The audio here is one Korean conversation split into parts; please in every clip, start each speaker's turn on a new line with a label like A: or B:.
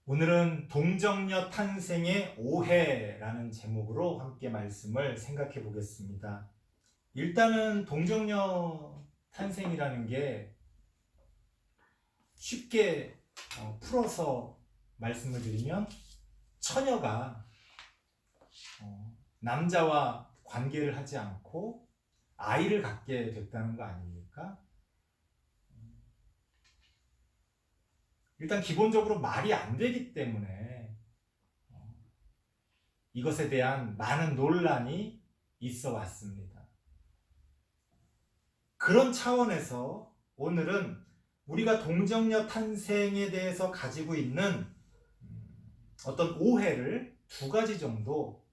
A: 오늘은 동정녀 탄생의 오해라는 제목으로 함께 말씀을 생각해 보겠습니다. 일단은 동정녀 탄생이라는 게 쉽게 풀어서 말씀을 드리면 처녀가 남자와 관계를 하지 않고 아이를 갖게 됐다는 거 아닙니까? 일단 기본적으로 말이 안 되기 때문에 이것에 대한 많은 논란이 있어 왔습니다. 그런 차원에서 오늘은 우리가 동정녀 탄생에 대해서 가지고 있는 어떤 오해를 두 가지 정도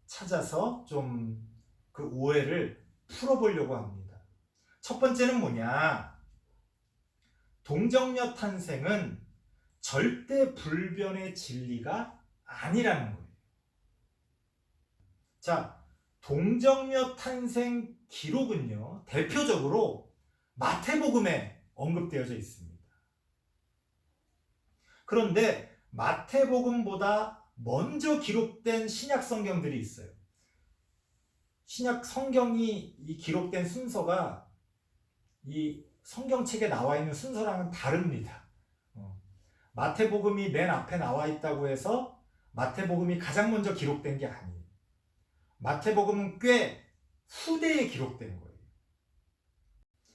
A: 찾아서 좀 그 오해를 풀어보려고 합니다. 첫 번째는 뭐냐? 동정녀 탄생은 절대 불변의 진리가 아니라는 거예요. 자, 동정녀 탄생 기록은요, 대표적으로 마태복음에 언급되어져 있습니다. 그런데 마태복음보다 먼저 기록된 신약 성경들이 있어요. 신약 성경이 이 기록된 순서가 이 성경책에 나와 있는 순서랑은 다릅니다. 마태복음이 맨 앞에 나와 있다고 해서 마태복음이 가장 먼저 기록된 게 아니에요. 마태복음은 꽤 후대에 기록된 거예요.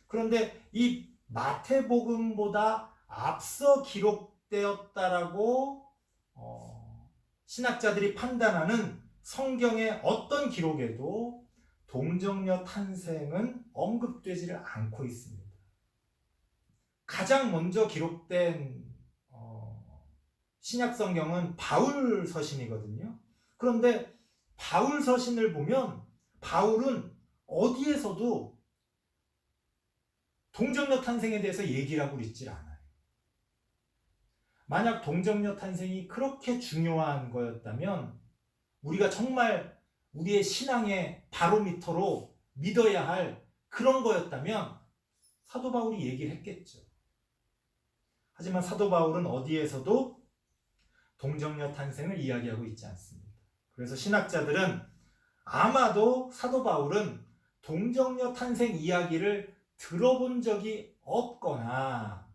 A: 그런데 이 마태복음보다 앞서 기록되었다라고 신학자들이 판단하는 성경의 어떤 기록에도 동정녀 탄생은 언급되지를 않고 있습니다. 가장 먼저 기록된 신약 성경은 바울 서신이거든요. 그런데 바울 서신을 보면 바울은 어디에서도 동정녀 탄생에 대해서 얘기를 하고 있지 않아요. 만약 동정녀 탄생이 그렇게 중요한 거였다면 우리가 정말 우리의 신앙의 바로미터로 믿어야 할 그런 거였다면 사도 바울이 얘기를 했겠죠. 하지만 사도 바울은 어디에서도 동정녀 탄생을 이야기하고 있지 않습니다. 그래서 신학자들은 아마도 사도 바울은 동정녀 탄생 이야기를 들어본 적이 없거나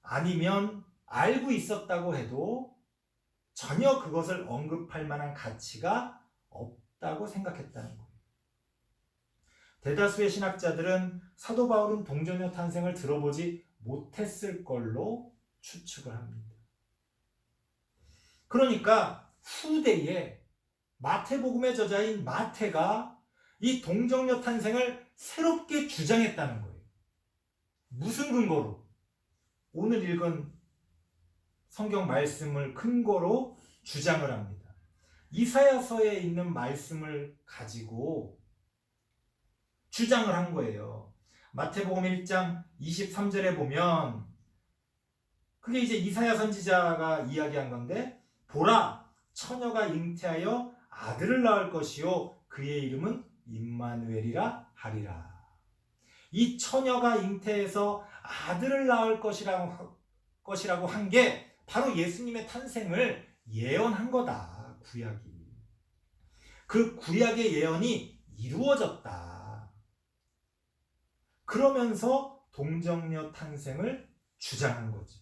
A: 아니면 알고 있었다고 해도 전혀 그것을 언급할 만한 가치가 없다고 생각했다는 거예요. 대다수의 신학자들은 사도 바울은 동정녀 탄생을 들어보지 못했을 걸로 추측을 합니다. 그러니까 후대에 마태복음의 저자인 마태가 이 동정녀 탄생을 새롭게 주장했다는 거예요. 무슨 근거로? 오늘 읽은 성경 말씀을 근거로 주장을 합니다. 이사야서에 있는 말씀을 가지고 주장을 한 거예요. 마태복음 1장 23절에 보면 그게 이제 이사야 선지자가 이야기한 건데 보라, 처녀가 잉태하여 아들을 낳을 것이요 그의 이름은 임마누엘이라 하리라. 이 처녀가 잉태해서 아들을 낳을 것이라고 한 게 바로 예수님의 탄생을 예언한 거다. 구약이. 그 구약의 예언이 이루어졌다. 그러면서 동정녀 탄생을 주장한 거죠.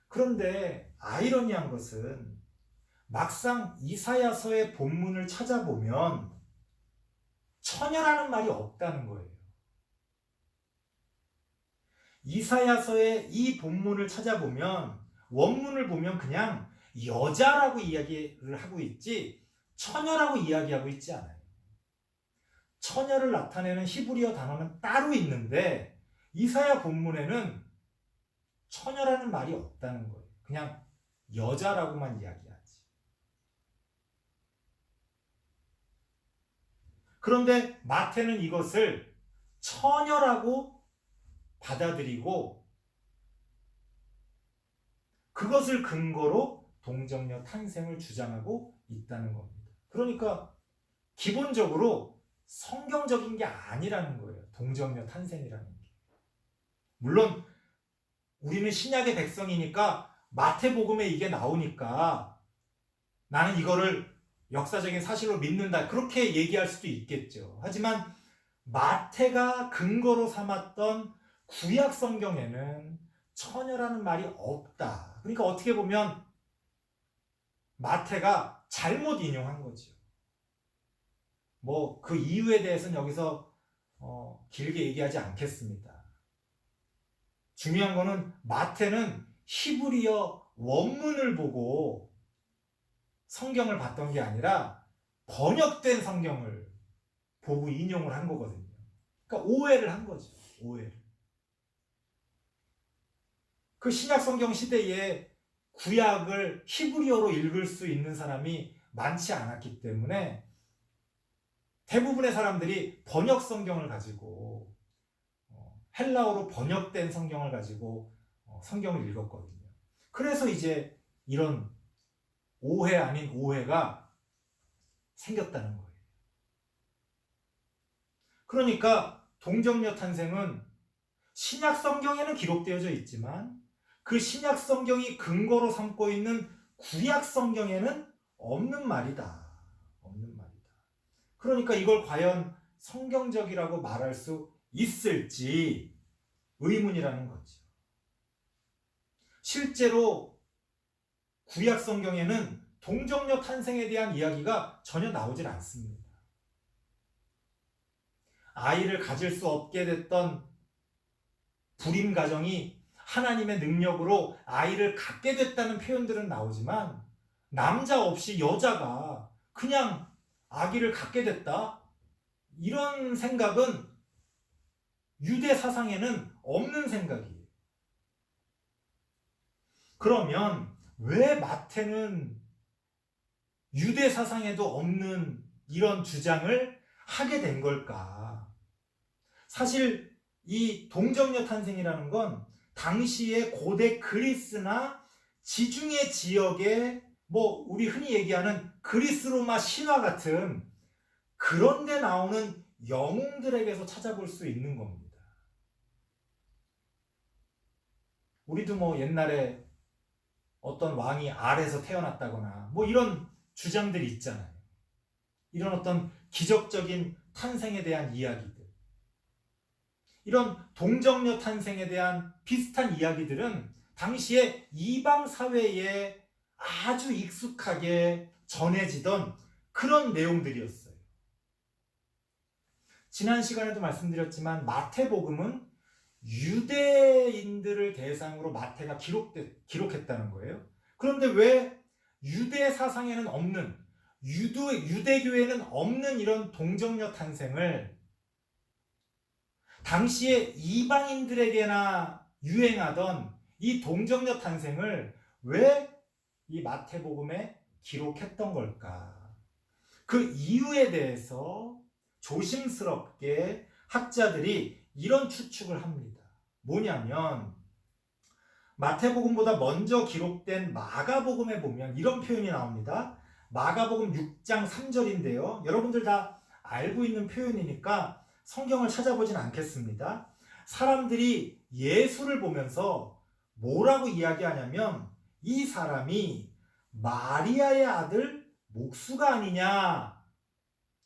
A: 그런데 아이러니한 것은 막상 이사야서의 본문을 찾아보면 처녀라는 말이 없다는 거예요. 이사야서의 이 본문을 찾아보면 원문을 보면 그냥 여자라고 이야기를 하고 있지 처녀라고 이야기하고 있지 않아요. 처녀를 나타내는 히브리어 단어는 따로 있는데 이사야 본문에는 처녀라는 말이 없다는 거예요. 그냥 여자라고만 이야기하지. 그런데 마태는 이것을 처녀라고 받아들이고 그것을 근거로 동정녀 탄생을 주장하고 있다는 겁니다. 그러니까 기본적으로 성경적인 게 아니라는 거예요. 동정녀 탄생이라는 게. 물론 우리는 신약의 백성이니까 마태복음에 이게 나오니까 나는 이거를 역사적인 사실로 믿는다. 그렇게 얘기할 수도 있겠죠. 하지만 마태가 근거로 삼았던 구약 성경에는 처녀라는 말이 없다. 그러니까 어떻게 보면 마태가 잘못 인용한 거죠. 뭐 그 이유에 대해서는 여기서 길게 얘기하지 않겠습니다. 중요한 거는 마태는 히브리어 원문을 보고 성경을 봤던 게 아니라 번역된 성경을 보고 인용을 한 거거든요. 그러니까 오해를 한 거죠. 오해를. 그 신약 성경 시대에 구약을 히브리어로 읽을 수 있는 사람이 많지 않았기 때문에 대부분의 사람들이 번역 성경을 가지고 헬라어로 번역된 성경을 가지고 성경을 읽었거든요. 그래서 이제 이런 오해 아닌 오해가 생겼다는 거예요. 그러니까 동정녀 탄생은 신약 성경에는 기록되어져 있지만 그 신약 성경이 근거로 삼고 있는 구약 성경에는 없는 말이다. 없는 말이다. 그러니까 이걸 과연 성경적이라고 말할 수 있을지 의문이라는 거죠. 실제로 구약 성경에는 동정녀 탄생에 대한 이야기가 전혀 나오질 않습니다. 아이를 가질 수 없게 됐던 불임 가정이 하나님의 능력으로 아이를 갖게 됐다는 표현들은 나오지만 남자 없이 여자가 그냥 아기를 갖게 됐다? 이런 생각은 유대 사상에는 없는 생각이에요. 그러면 왜 마태는 유대 사상에도 없는 이런 주장을 하게 된 걸까? 사실 이 동정녀 탄생이라는 건 당시의 고대 그리스나 지중해 지역의 우리 흔히 얘기하는 그리스 로마 신화 같은 그런 데 나오는 영웅들에게서 찾아볼 수 있는 겁니다. 우리도 옛날에 어떤 왕이 알에서 태어났다거나 이런 주장들이 있잖아요. 이런 어떤 기적적인 탄생에 대한 이야기들. 이런 동정녀 탄생에 대한 비슷한 이야기들은 당시에 이방 사회에 아주 익숙하게 전해지던 그런 내용들이었어요. 지난 시간에도 말씀드렸지만 마태복음은 유대인들을 대상으로 마태가 기록했다는 거예요. 그런데 왜 유대 사상에는 없는, 유대교에는 없는 이런 동정녀 탄생을 당시에 이방인들에게나 유행하던 이 동정녀 탄생을 왜 이 마태복음에 기록했던 걸까? 그 이유에 대해서 조심스럽게 학자들이 이런 추측을 합니다. 뭐냐면 마태복음보다 먼저 기록된 마가복음에 보면 이런 표현이 나옵니다. 마가복음 6장 3절인데요. 여러분들 다 알고 있는 표현이니까 성경을 찾아보진 않겠습니다. 사람들이 예수를 보면서 뭐라고 이야기하냐면 이 사람이 마리아의 아들 목수가 아니냐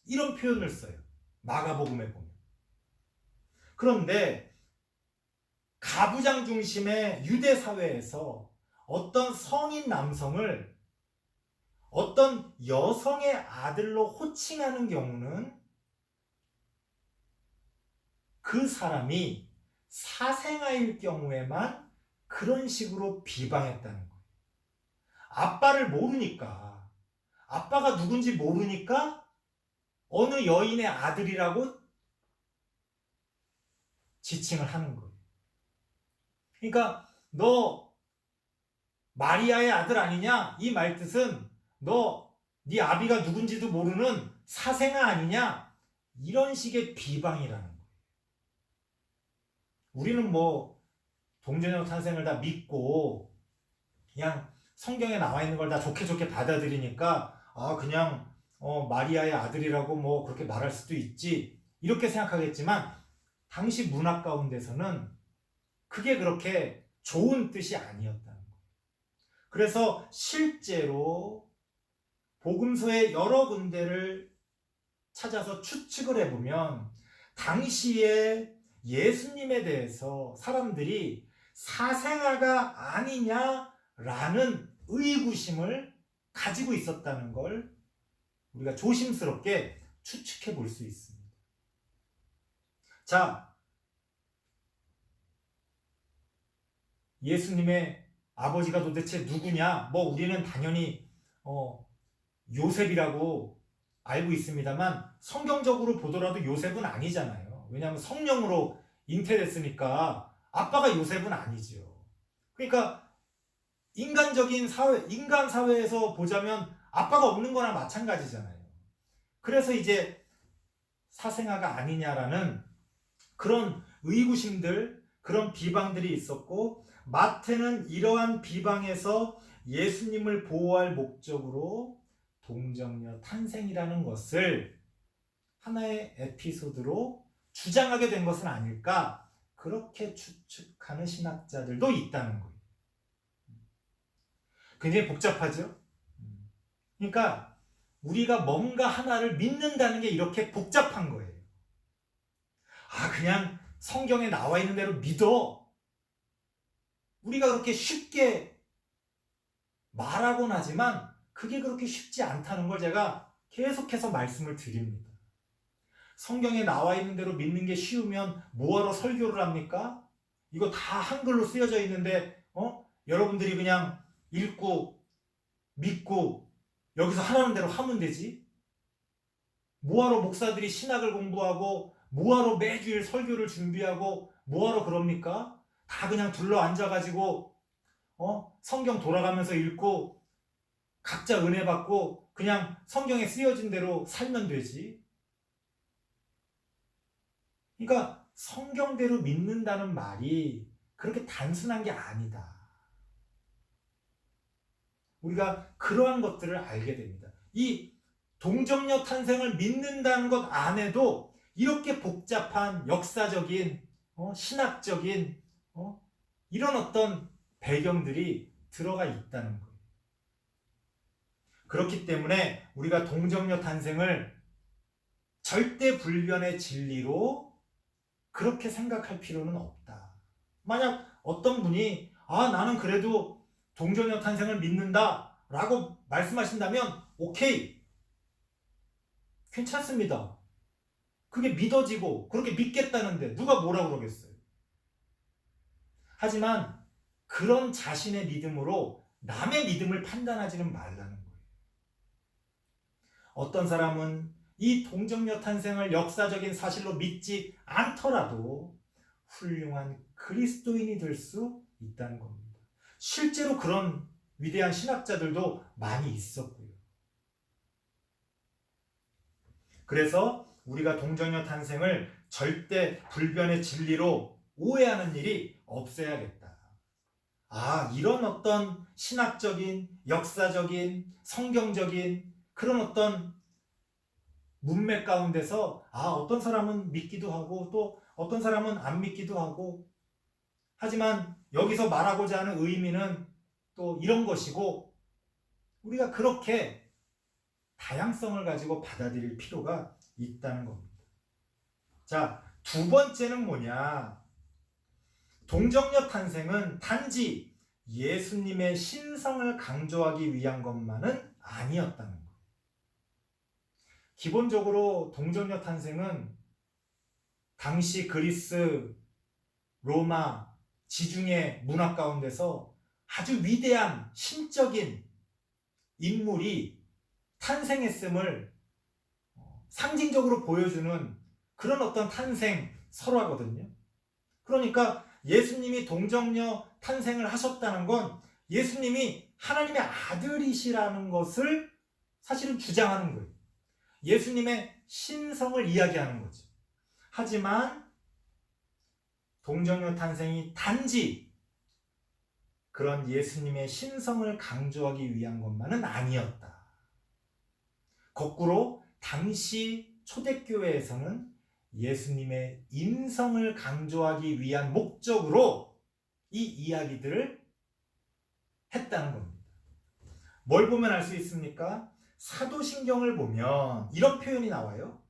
A: 이런 표현을 써요. 마가복음에 보면. 그런데 가부장 중심의 유대 사회에서 어떤 성인 남성을 어떤 여성의 아들로 호칭하는 경우는 그 사람이 사생아일 경우에만 그런 식으로 비방했다는 거예요. 아빠를 모르니까, 아빠가 누군지 모르니까 어느 여인의 아들이라고 지칭을 하는 거예요. 그러니까 너 마리아의 아들 아니냐? 이 말뜻은 너 네 아비가 누군지도 모르는 사생아 아니냐? 이런 식의 비방이라는 거예요. 우리는 동정녀 탄생을 다 믿고 그냥 성경에 나와 있는 걸 다 좋게 좋게 받아들이니까 그냥 마리아의 아들이라고 그렇게 말할 수도 있지 이렇게 생각하겠지만 당시 문화 가운데서는 그게 그렇게 좋은 뜻이 아니었다는 거예요. 그래서 실제로 복음서의 여러 군데를 찾아서 추측을 해보면 당시에 예수님에 대해서 사람들이 사생아가 아니냐라는 의구심을 가지고 있었다는 걸 우리가 조심스럽게 추측해 볼 수 있습니다. 자, 예수님의 아버지가 도대체 누구냐? 우리는 당연히 요셉이라고 알고 있습니다만 성경적으로 보더라도 요셉은 아니잖아요. 왜냐하면 성령으로 잉태됐으니까 아빠가 요셉은 아니죠. 그러니까 인간적인 사회, 인간 사회에서 보자면 아빠가 없는 거나 마찬가지잖아요. 그래서 이제 사생아가 아니냐라는 그런 의구심들, 그런 비방들이 있었고, 마태는 이러한 비방에서 예수님을 보호할 목적으로 동정녀 탄생이라는 것을 하나의 에피소드로 주장하게 된 것은 아닐까, 그렇게 추측하는 신학자들도 있다는 거예요. 굉장히 복잡하죠? 그러니까 우리가 뭔가 하나를 믿는다는 게 이렇게 복잡한 거예요. 그냥 성경에 나와 있는 대로 믿어. 우리가 그렇게 쉽게 말하곤 하지만 그게 그렇게 쉽지 않다는 걸 제가 계속해서 말씀을 드립니다. 성경에 나와 있는 대로 믿는 게 쉬우면 뭐하러 설교를 합니까? 이거 다 한글로 쓰여져 있는데 여러분들이 그냥 읽고 믿고 여기서 하라는 대로 하면 되지? 뭐하러 목사들이 신학을 공부하고 뭐하러 매주일 설교를 준비하고 뭐하러 그럽니까? 다 그냥 둘러 앉아가지고 성경 돌아가면서 읽고 각자 은혜 받고 그냥 성경에 쓰여진 대로 살면 되지. 그러니까 성경대로 믿는다는 말이 그렇게 단순한 게 아니다. 우리가 그러한 것들을 알게 됩니다. 이 동정녀 탄생을 믿는다는 것 안에도 이렇게 복잡한 역사적인 신학적인 이런 어떤 배경들이 들어가 있다는 거예요. 그렇기 때문에 우리가 동정녀 탄생을 절대 불변의 진리로 그렇게 생각할 필요는 없다. 만약 어떤 분이 나는 그래도 동정녀 탄생을 믿는다 라고 말씀하신다면 오케이, 괜찮습니다. 그게 믿어지고 그렇게 믿겠다는데 누가 뭐라 그러겠어요. 하지만 그런 자신의 믿음으로 남의 믿음을 판단하지는 말라는 거예요. 어떤 사람은 이 동정녀 탄생을 역사적인 사실로 믿지 않더라도 훌륭한 그리스도인이 될 수 있다는 겁니다. 실제로 그런 위대한 신학자들도 많이 있었고요. 그래서 우리가 동정녀 탄생을 절대 불변의 진리로 오해하는 일이 없어야겠다. 이런 어떤 신학적인, 역사적인, 성경적인 그런 어떤 문맥 가운데서 어떤 사람은 믿기도 하고 또 어떤 사람은 안 믿기도 하고, 하지만 여기서 말하고자 하는 의미는 또 이런 것이고, 우리가 그렇게 다양성을 가지고 받아들일 필요가 있다는 겁니다. 자, 두 번째는 뭐냐? 동정녀 탄생은 단지 예수님의 신성을 강조하기 위한 것만은 아니었다는 것. 기본적으로 동정녀 탄생은 당시 그리스, 로마, 지중해 문화 가운데서 아주 위대한 신적인 인물이 탄생했음을 상징적으로 보여주는 그런 어떤 탄생 설화거든요. 그러니까 예수님이 동정녀 탄생을 하셨다는 건 예수님이 하나님의 아들이시라는 것을 사실은 주장하는 거예요. 예수님의 신성을 이야기하는 거죠. 하지만 동정녀 탄생이 단지 그런 예수님의 신성을 강조하기 위한 것만은 아니었다. 거꾸로 당시 초대교회에서는 예수님의 인성을 강조하기 위한 목적으로 이 이야기들을 했다는 겁니다. 뭘 보면 알 수 있습니까? 사도신경을 보면 이런 표현이 나와요.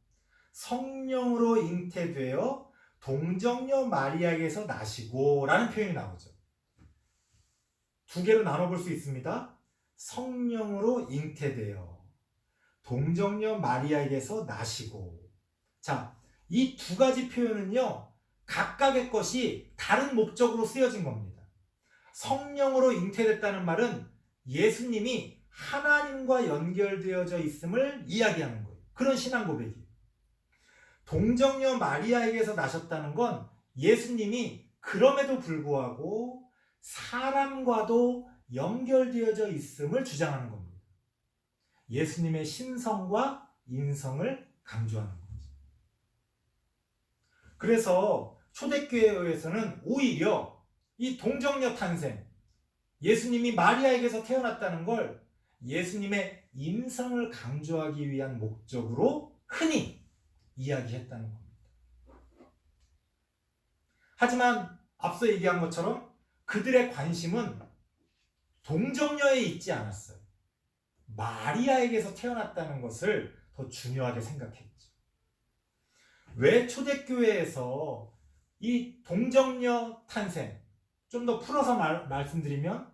A: 성령으로 잉태되어 동정녀 마리아에게서 나시고 라는 표현이 나오죠. 두 개로 나눠볼 수 있습니다. 성령으로 잉태되어 동정녀 마리아에게서 나시고. 자, 이 두 가지 표현은요, 각각의 것이 다른 목적으로 쓰여진 겁니다. 성령으로 잉태됐다는 말은 예수님이 하나님과 연결되어져 있음을 이야기하는 거예요. 그런 신앙 고백이에요. 동정녀 마리아에게서 나셨다는 건 예수님이 그럼에도 불구하고 사람과도 연결되어져 있음을 주장하는 겁니다. 예수님의 신성과 인성을 강조하는 거죠. 그래서 초대교회에서는 오히려 이 동정녀 탄생, 예수님이 마리아에게서 태어났다는 걸 예수님의 인성을 강조하기 위한 목적으로 흔히 이야기했다는 겁니다. 하지만 앞서 얘기한 것처럼 그들의 관심은 동정녀에 있지 않았어요. 마리아에게서 태어났다는 것을 더 중요하게 생각했죠. 왜 초대교회에서 이 동정녀 탄생, 좀 더 풀어서 말씀드리면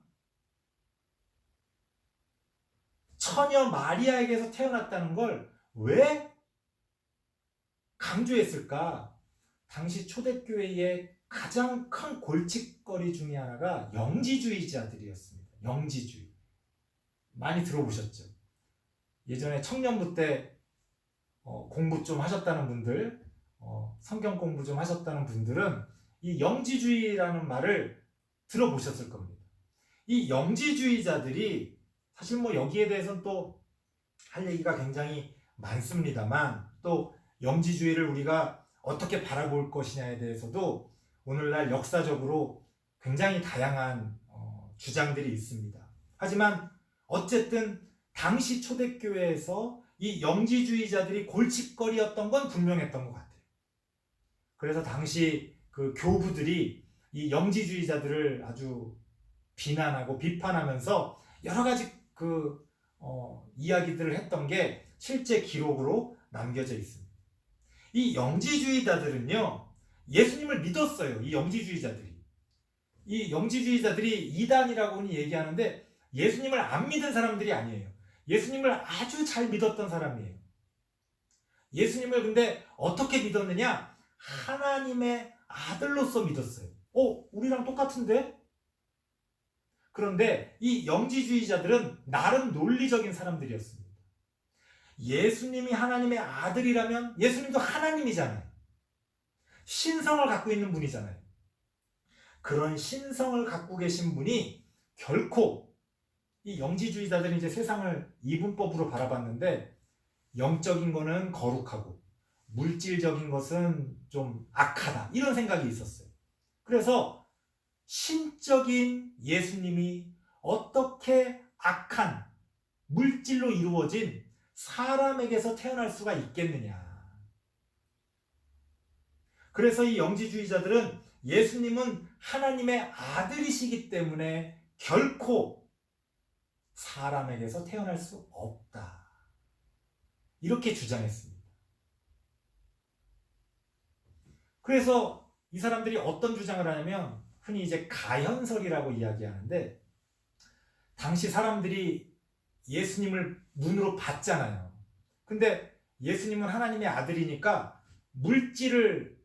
A: 처녀 마리아에게서 태어났다는 걸 왜 강조했을까? 당시 초대교회의 가장 큰 골칫거리 중에 하나가 영지주의자들이었습니다. 영지주의. 많이 들어보셨죠? 예전에 청년부 때 공부 좀 하셨다는 분들, 성경 공부 좀 하셨다는 분들은 이 영지주의라는 말을 들어보셨을 겁니다. 이 영지주의자들이 사실 뭐 여기에 대해서는 또 할 얘기가 굉장히 많습니다만, 또 영지주의를 우리가 어떻게 바라볼 것이냐에 대해서도 오늘날 역사적으로 굉장히 다양한 주장들이 있습니다. 하지만 어쨌든 당시 초대교회에서 이 영지주의자들이 골칫거리였던 건 분명했던 것 같아요. 그래서 당시 그 교부들이 이 영지주의자들을 아주 비난하고 비판하면서 여러 가지 이야기들을 했던 게 실제 기록으로 남겨져 있습니다. 이 영지주의자들은요, 예수님을 믿었어요. 이 영지주의자들이 이단이라고는 얘기하는데 예수님을 안 믿은 사람들이 아니에요. 예수님을 아주 잘 믿었던 사람이에요. 예수님을 근데 어떻게 믿었느냐? 하나님의 아들로서 믿었어요. 우리랑 똑같은데? 그런데 이 영지주의자들은 나름 논리적인 사람들이었습니다. 예수님이 하나님의 아들이라면 예수님도 하나님이잖아요. 신성을 갖고 있는 분이잖아요. 그런 신성을 갖고 계신 분이 결코, 이 영지주의자들은 이제 세상을 이분법으로 바라봤는데 영적인 거는 거룩하고 물질적인 것은 좀 악하다, 이런 생각이 있었어요. 그래서 신적인 예수님이 어떻게 악한 물질로 이루어진 사람에게서 태어날 수가 있겠느냐. 그래서 이 영지주의자들은 예수님은 하나님의 아들이시기 때문에 결코 사람에게서 태어날 수 없다, 이렇게 주장했습니다. 그래서 이 사람들이 어떤 주장을 하냐면 흔히 이제 가현설이라고 이야기하는데, 당시 사람들이 예수님을 눈으로 봤잖아요. 근데 예수님은 하나님의 아들이니까 물질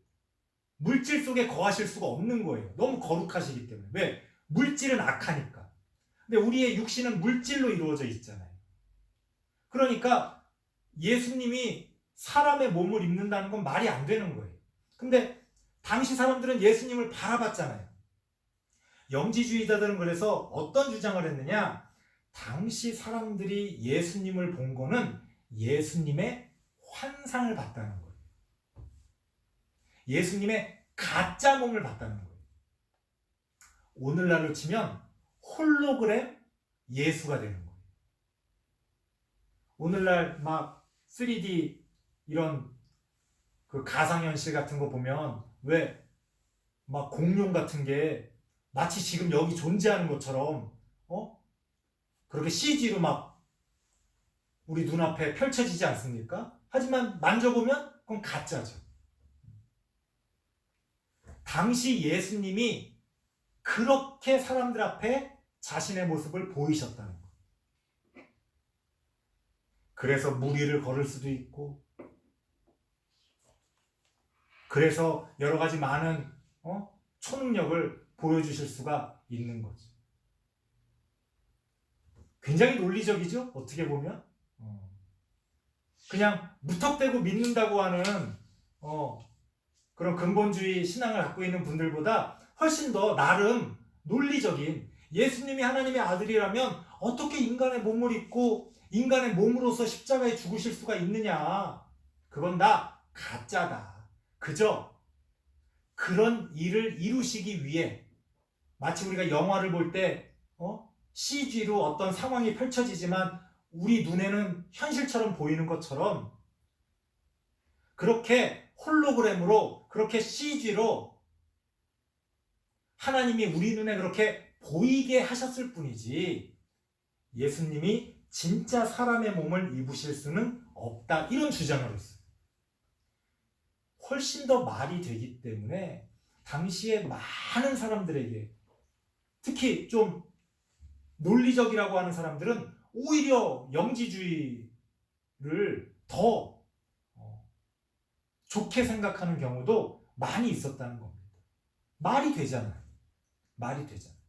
A: 속에 거하실 수가 없는 거예요. 너무 거룩하시기 때문에. 왜? 물질은 악하니까. 근데 우리의 육신은 물질로 이루어져 있잖아요. 그러니까 예수님이 사람의 몸을 입는다는 건 말이 안 되는 거예요. 근데 당시 사람들은 예수님을 바라봤잖아요. 영지주의자들은 그래서 어떤 주장을 했느냐? 당시 사람들이 예수님을 본 거는 예수님의 환상을 봤다는 거예요. 예수님의 가짜 몸을 봤다는 거예요. 오늘날로 치면 홀로그램 예수가 되는 거예요. 오늘날 막 3D 이런 그 가상현실 같은 거 보면 왜 막 공룡 같은 게 마치 지금 여기 존재하는 것처럼 그렇게 CG로 막 우리 눈앞에 펼쳐지지 않습니까? 하지만 만져보면 그건 가짜죠. 당시 예수님이 그렇게 사람들 앞에 자신의 모습을 보이셨다는 것. 그래서 무리를 걸을 수도 있고, 그래서 여러 가지 많은 초능력을 보여주실 수가 있는 거죠. 굉장히 논리적이죠? 어떻게 보면. 그냥 무턱대고 믿는다고 하는 그런 근본주의 신앙을 갖고 있는 분들보다 훨씬 더 나름 논리적인, 예수님이 하나님의 아들이라면 어떻게 인간의 몸을 입고 인간의 몸으로서 십자가에 죽으실 수가 있느냐. 그건 다 가짜다. 그저 그런 일을 이루시기 위해, 마치 우리가 영화를 볼 때 CG로 어떤 상황이 펼쳐지지만 우리 눈에는 현실처럼 보이는 것처럼, 그렇게 홀로그램으로, 그렇게 CG로 하나님이 우리 눈에 그렇게 보이게 하셨을 뿐이지 예수님이 진짜 사람의 몸을 입으실 수는 없다, 이런 주장을 했어요. 훨씬 더 말이 되기 때문에 당시에 많은 사람들에게, 특히 좀 논리적이라고 하는 사람들은 오히려 영지주의를 더 좋게 생각하는 경우도 많이 있었다는 겁니다. 말이 되잖아요. 말이 되잖아요.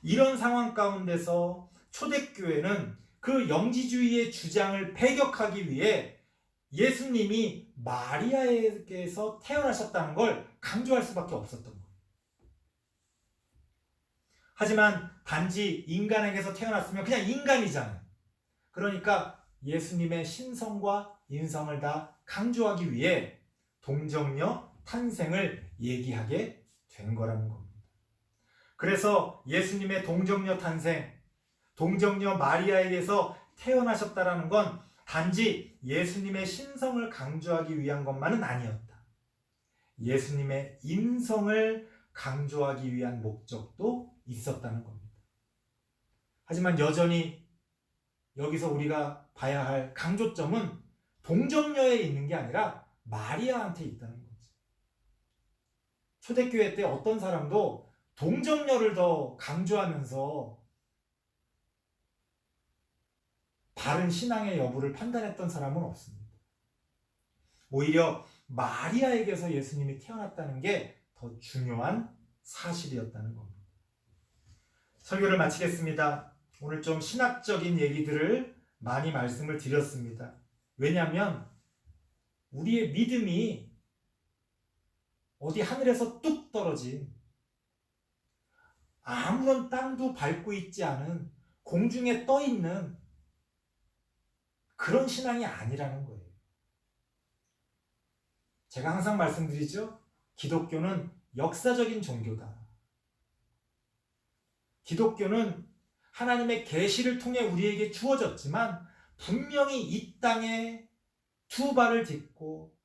A: 이런 상황 가운데서 초대교회는 그 영지주의의 주장을 배격하기 위해 예수님이 마리아에게서 태어나셨다는 걸 강조할 수밖에 없었던 거예요. 하지만 단지 인간에게서 태어났으면 그냥 인간이잖아요. 그러니까 예수님의 신성과 인성을 다 강조하기 위해 동정녀 탄생을 얘기하게 된 거라는 겁니다. 그래서 예수님의 동정녀 탄생, 동정녀 마리아에게서 태어나셨다라는 건 단지 예수님의 신성을 강조하기 위한 것만은 아니었다. 예수님의 인성을 강조하기 위한 목적도 있었다는 겁니다. 하지만 여전히 여기서 우리가 봐야 할 강조점은 동정녀에 있는 게 아니라 마리아한테 있다는 거지. 초대교회 때 어떤 사람도 동정녀를 더 강조하면서 바른 신앙의 여부를 판단했던 사람은 없습니다. 오히려 마리아에게서 예수님이 태어났다는 게 더 중요한 사실이었다는 겁니다. 설교를 마치겠습니다. 오늘 좀 신학적인 얘기들을 많이 말씀을 드렸습니다. 왜냐하면 우리의 믿음이 어디 하늘에서 뚝 떨어진, 아무런 땅도 밟고 있지 않은, 공중에 떠 있는 그런 신앙이 아니라는 거예요. 제가 항상 말씀드리죠. 기독교는 역사적인 종교다. 기독교는 하나님의 계시를 통해 우리에게 주어졌지만 분명히 이 땅에 두 발을 딛고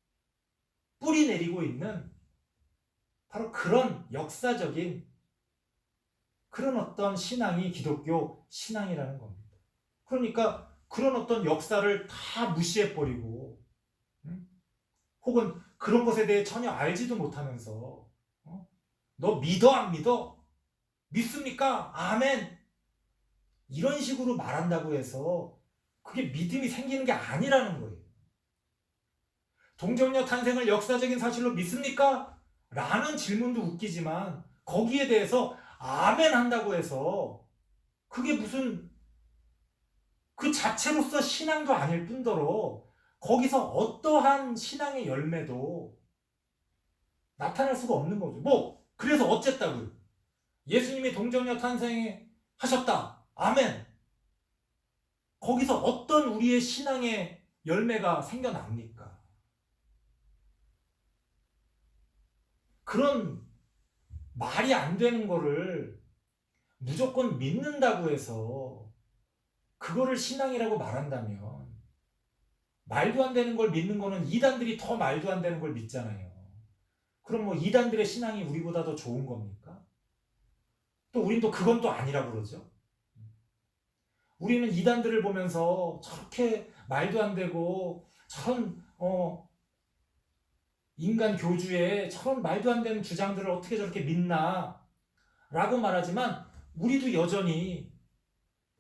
A: 뿌리 내리고 있는 바로 그런 역사적인 그런 어떤 신앙이 기독교 신앙이라는 겁니다. 그러니까 그런 어떤 역사를 다 무시해버리고, 혹은 그런 것에 대해 전혀 알지도 못하면서 너 믿어 안 믿어? 믿습니까? 아멘! 이런 식으로 말한다고 해서 그게 믿음이 생기는 게 아니라는 거예요. 동정녀 탄생을 역사적인 사실로 믿습니까? 라는 질문도 웃기지만 거기에 대해서 아멘 한다고 해서 그게 무슨 그 자체로서 신앙도 아닐 뿐더러 거기서 어떠한 신앙의 열매도 나타날 수가 없는 거죠. 그래서 어쨌다고요? 예수님이 동정녀 탄생하셨다. 아멘. 거기서 어떤 우리의 신앙의 열매가 생겨납니까? 그런 말이 안 되는 거를 무조건 믿는다고 해서 그거를 신앙이라고 말한다면, 말도 안 되는 걸 믿는 거는 이단들이 더 말도 안 되는 걸 믿잖아요. 그럼 이단들의 신앙이 우리보다 더 좋은 겁니까? 또 우린 또 그건 또 아니라고 그러죠. 우리는 이단들을 보면서 저렇게 말도 안 되고 저런 인간 교주의 저런 말도 안 되는 주장들을 어떻게 저렇게 믿나 라고 말하지만 우리도 여전히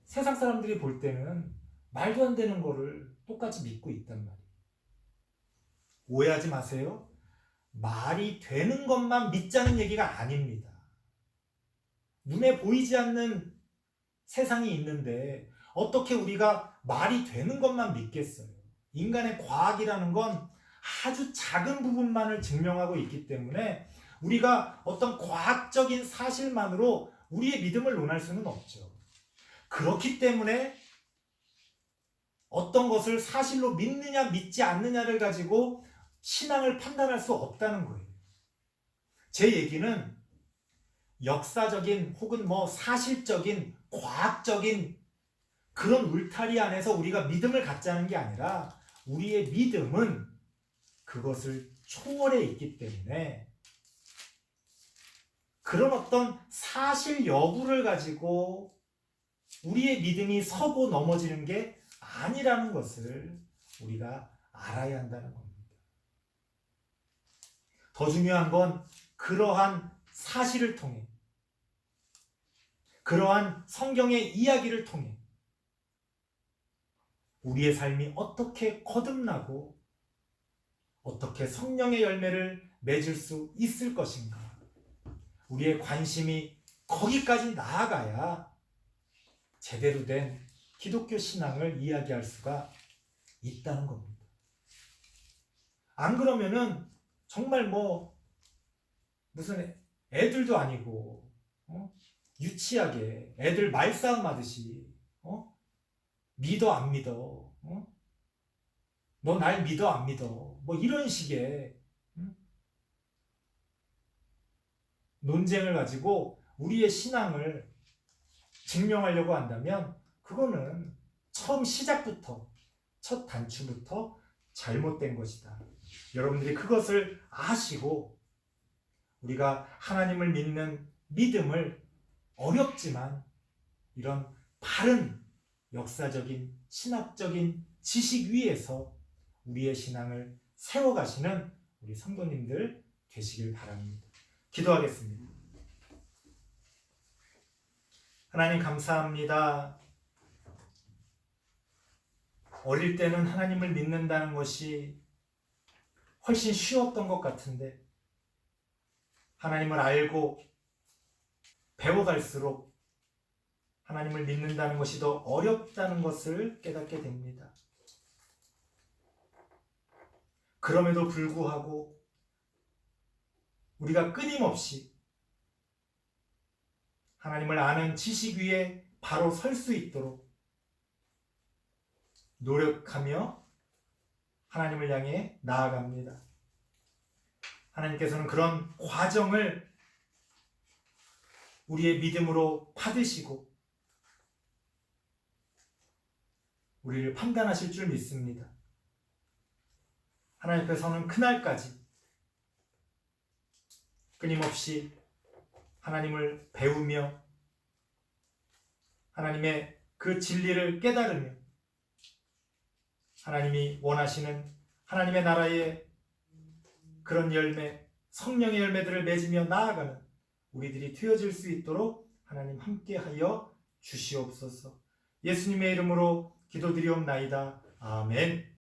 A: 세상 사람들이 볼 때는 말도 안 되는 거를 똑같이 믿고 있단 말이에요. 오해하지 마세요. 말이 되는 것만 믿자는 얘기가 아닙니다. 눈에 보이지 않는 세상이 있는데 어떻게 우리가 말이 되는 것만 믿겠어요? 인간의 과학이라는 건 아주 작은 부분만을 증명하고 있기 때문에 우리가 어떤 과학적인 사실만으로 우리의 믿음을 논할 수는 없죠. 그렇기 때문에 어떤 것을 사실로 믿느냐 믿지 않느냐를 가지고 신앙을 판단할 수 없다는 거예요. 제 얘기는 역사적인 혹은 사실적인 과학적인 그런 울타리 안에서 우리가 믿음을 갖자는 게 아니라 우리의 믿음은 그것을 초월해 있기 때문에 그런 어떤 사실 여부를 가지고 우리의 믿음이 서고 넘어지는 게 아니라는 것을 우리가 알아야 한다는 겁니다. 더 중요한 건 그러한 사실을 통해 그러한 성경의 이야기를 통해 우리의 삶이 어떻게 거듭나고 어떻게 성령의 열매를 맺을 수 있을 것인가. 우리의 관심이 거기까지 나아가야 제대로 된 기독교 신앙을 이야기할 수가 있다는 겁니다. 안 그러면은 정말 무슨 애들도 아니고 유치하게 애들 말싸움 하듯이 믿어 안 믿어? 너 날 믿어 안 믿어? 이런 식의 논쟁을 가지고 우리의 신앙을 증명하려고 한다면 그거는 처음 시작부터 첫 단추부터 잘못된 것이다. 여러분들이 그것을 아시고 우리가 하나님을 믿는 믿음을 어렵지만 이런 바른 역사적인 신학적인 지식 위에서 우리의 신앙을 세워가시는 우리 성도님들 되시길 바랍니다. 기도하겠습니다. 하나님 감사합니다. 어릴 때는 하나님을 믿는다는 것이 훨씬 쉬웠던 것 같은데 하나님을 알고 배워갈수록 하나님을 믿는다는 것이 더 어렵다는 것을 깨닫게 됩니다. 그럼에도 불구하고 우리가 끊임없이 하나님을 아는 지식 위에 바로 설 수 있도록 노력하며 하나님을 향해 나아갑니다. 하나님께서는 그런 과정을 우리의 믿음으로 받으시고 우리를 판단하실 줄 믿습니다. 하나님 앞에서는 그날까지 끊임없이 하나님을 배우며 하나님의 그 진리를 깨달으며 하나님이 원하시는 하나님의 나라의 그런 열매, 성령의 열매들을 맺으며 나아가는 우리들이 되어질 수 있도록 하나님 함께하여 주시옵소서. 예수님의 이름으로 기도드리옵나이다. 아멘.